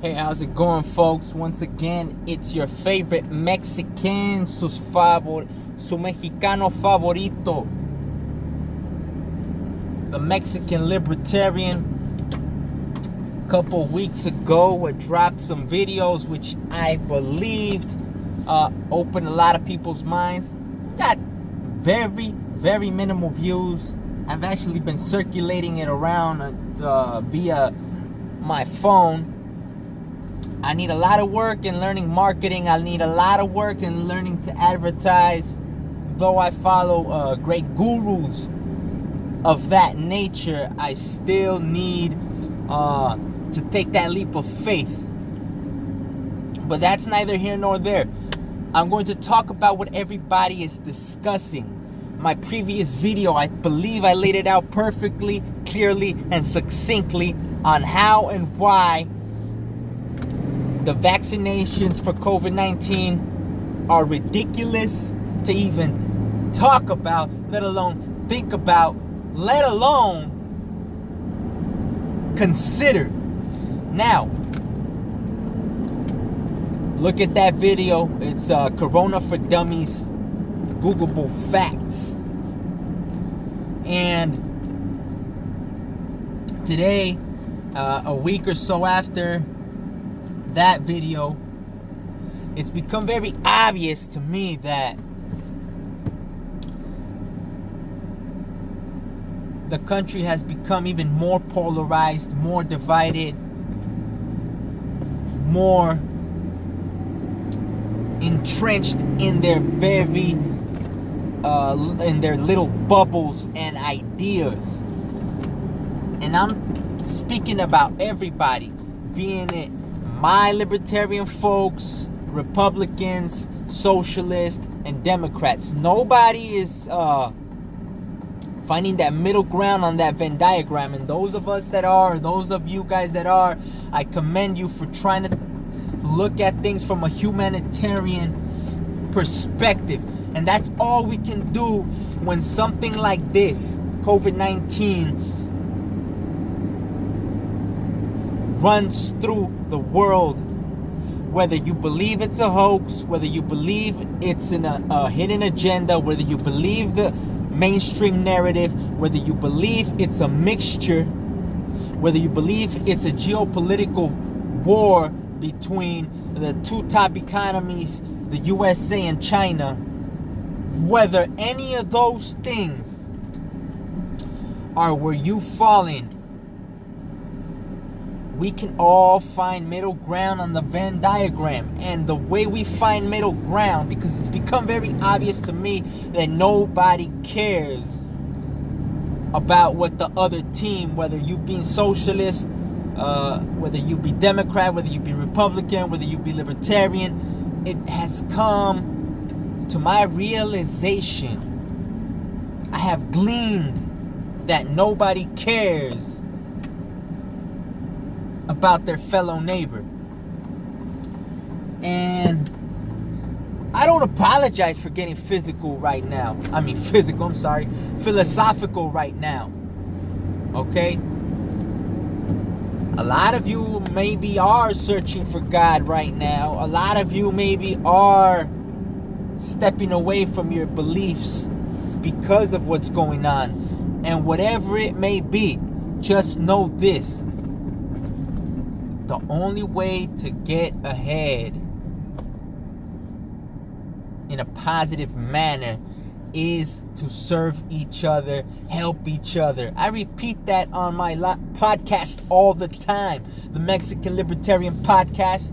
Hey, how's it going, folks? Once again, it's your favorite Mexican, su mexicano favorito, the Mexican Libertarian. A couple weeks ago, I dropped some videos which I believed opened a lot of people's minds. Got very minimal views. I've actually been circulating it around via my phone. I need a lot of work in learning marketing. I need a lot of work in learning to advertise. Though I follow great gurus of that nature, I still need to take that leap of faith. But that's neither here nor there. I'm going to talk about what everybody is discussing. My previous video, I believe I laid it out perfectly, clearly, and succinctly on how and why the vaccinations for COVID-19 are ridiculous to even talk about, let alone think about, let alone consider. Now, look at that video. It's Corona for Dummies, Googleable facts. And today, a week or so after that video, it's become very obvious to me that the country has become even more polarized, more divided, more entrenched in their in their little bubbles and ideas. And I'm speaking about everybody, being it my libertarian folks, Republicans, socialists, and Democrats. Nobody is finding that middle ground on that Venn diagram. And those of us that are, those of you guys that are, I commend you for trying to look at things from a humanitarian perspective. And that's all we can do when something like this, COVID-19, runs through the world. Whether you believe it's a hoax, whether you believe it's in a hidden agenda, whether you believe the mainstream narrative, whether you believe it's a mixture, whether you believe it's a geopolitical war between the two top economies, the USA and China, whether any of those things are where you fall in, we can all find middle ground on the Venn diagram. And the way we find middle ground, because it's become very obvious to me that nobody cares about what the other team, whether you be socialist, whether you be Democrat, whether you be Republican, whether you be Libertarian, it has come to my realization, I have gleaned that nobody cares about their fellow neighbor. And I don't apologize for getting philosophical right now. Okay? A lot of you maybe are searching for God right now. A lot of you maybe are stepping away from your beliefs because of what's going on. And whatever it may be, just know this. The only way to get ahead in a positive manner is to serve each other, help each other. I repeat that on my podcast all the time. The Mexican Libertarian Podcast.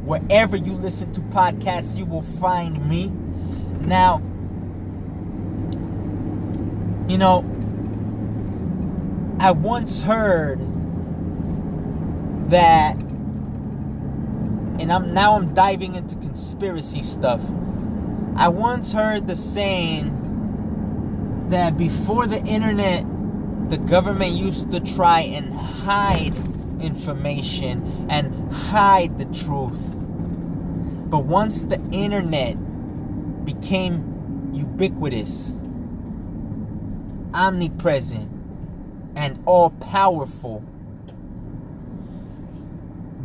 Wherever you listen to podcasts, you will find me. Now, you know, I once heard that, and I'm diving into conspiracy stuff. I once heard the saying that before the internet, the government used to try and hide information and hide the truth. But once the internet became ubiquitous, omnipresent, and all-powerful,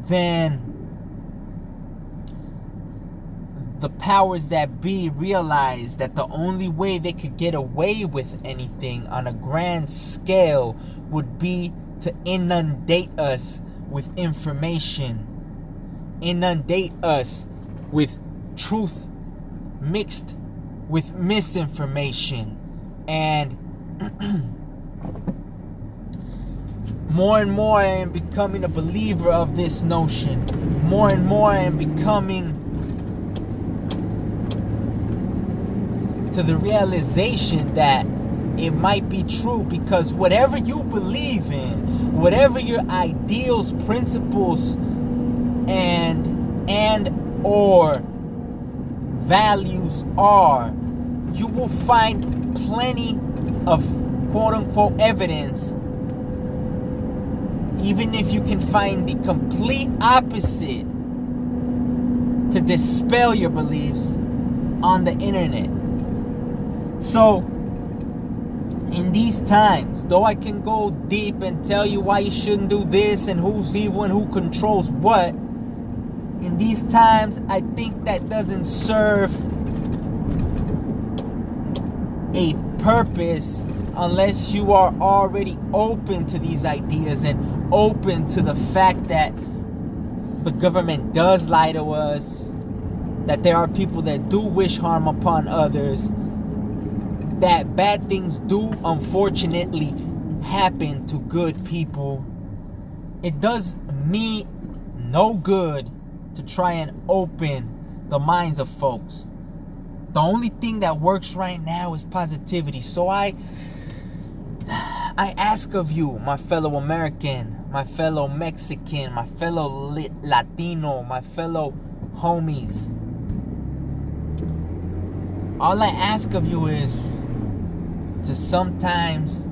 then the powers that be realized that the only way they could get away with anything on a grand scale would be to inundate us with information, inundate us with truth mixed with misinformation, and more and more I am becoming a believer of this notion. More and more I am becoming to the realization that it might be true, because whatever you believe in, whatever your ideals, principles, and or values are, you will find plenty of quote-unquote evidence, even if you can find the complete opposite, to dispel your beliefs on the internet. So, in these times, though I can go deep and tell you why you shouldn't do this and who's evil and who controls what, in these times, I think that doesn't serve a purpose unless you are already open to these ideas and open to the fact that the government does lie to us, that there are people that do wish harm upon others, that bad things do unfortunately happen to good people. It does me no good to try and open the minds of folks. The only thing that works right now is positivity. So I ask of you, my fellow American, my fellow Mexican, my fellow Latino, my fellow homies, all I ask of you is to sometimes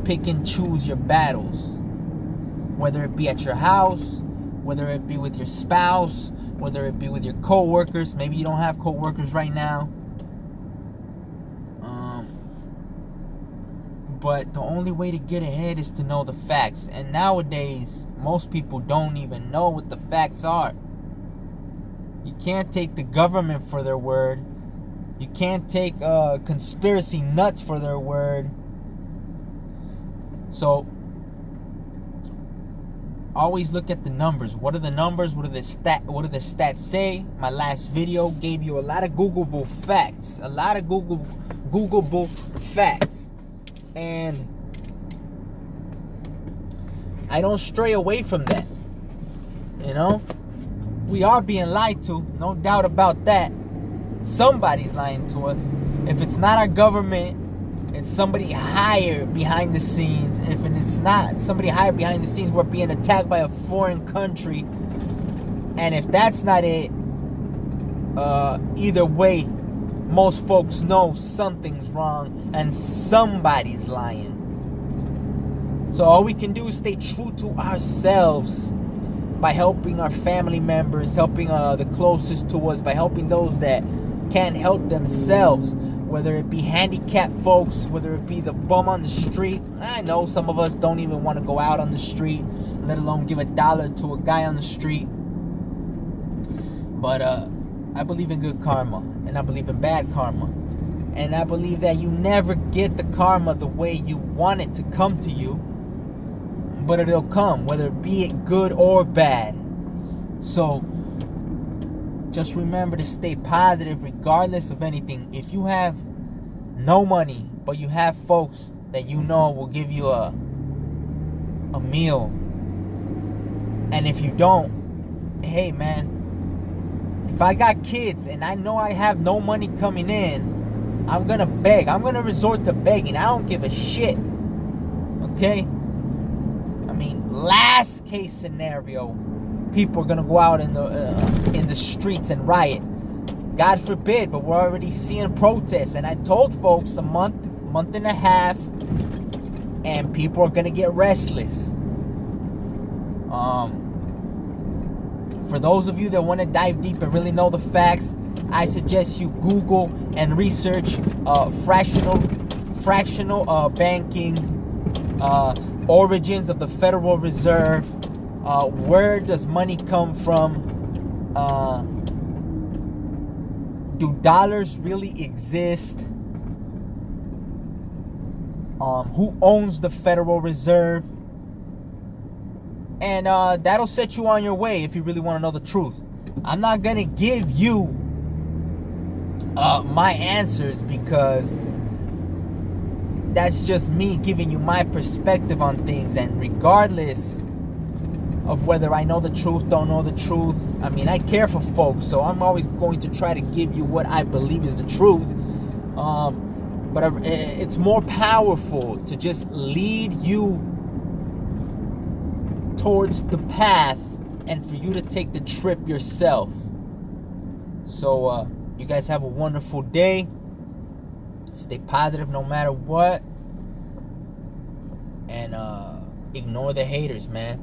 pick and choose your battles, whether it be at your house, whether it be with your spouse, whether it be with your co-workers. Maybe you don't have co-workers right now, but the only way to get ahead is to know the facts. And nowadays, most people don't even know what the facts are. You can't take the government for their word. You can't take conspiracy nuts for their word. So always look at the numbers. What are the numbers? What do the stats say? My last video gave you a lot of Googleable facts. A lot of Googleable facts. And I don't stray away from that. You know? We are being lied to, no doubt about that. Somebody's lying to us. If it's not our government, it's somebody higher behind the scenes. And if it's not somebody higher behind the scenes, we're being attacked by a foreign country. And if that's not it, either way, most folks know something's wrong and somebody's lying. So all we can do is stay true to ourselves by helping our family members, helping the closest to us, by helping those that can't help themselves, whether it be handicapped folks, whether it be the bum on the street. I know some of us don't even want to go out on the street, let alone give $1 to a guy on the street. But I believe in good karma, and I believe in bad karma. And I believe that you never get the karma the way you want it to come to you, but it'll come, whether it be it good or bad. So just remember to stay positive regardless of anything. If you have no money, but you have folks that you know will give you a meal, and if you don't, hey man, if I got kids and I know I have no money coming in, I'm gonna beg. I'm gonna resort to begging. I don't give a shit. Okay? I mean, last case scenario, people are gonna go out in the streets and riot. God forbid, but we're already seeing protests. And I told folks a month and a half, and people are gonna get restless. For those of you that want to dive deep and really know the facts, I suggest you Google and research fractional banking, origins of the Federal Reserve, Where does money come from? Do dollars really exist? Who owns the Federal Reserve? And that'll set you on your way if you really want to know the truth. I'm not gonna give you my answers, because that's just me giving you my perspective on things. And regardless of whether I know the truth, don't know the truth, I mean, I care for folks, so I'm always going to try to give you what I believe is the truth. But it's more powerful to just lead you towards the path and for you to take the trip yourself. So you guys have a wonderful day. Stay positive no matter what. And ignore the haters, man.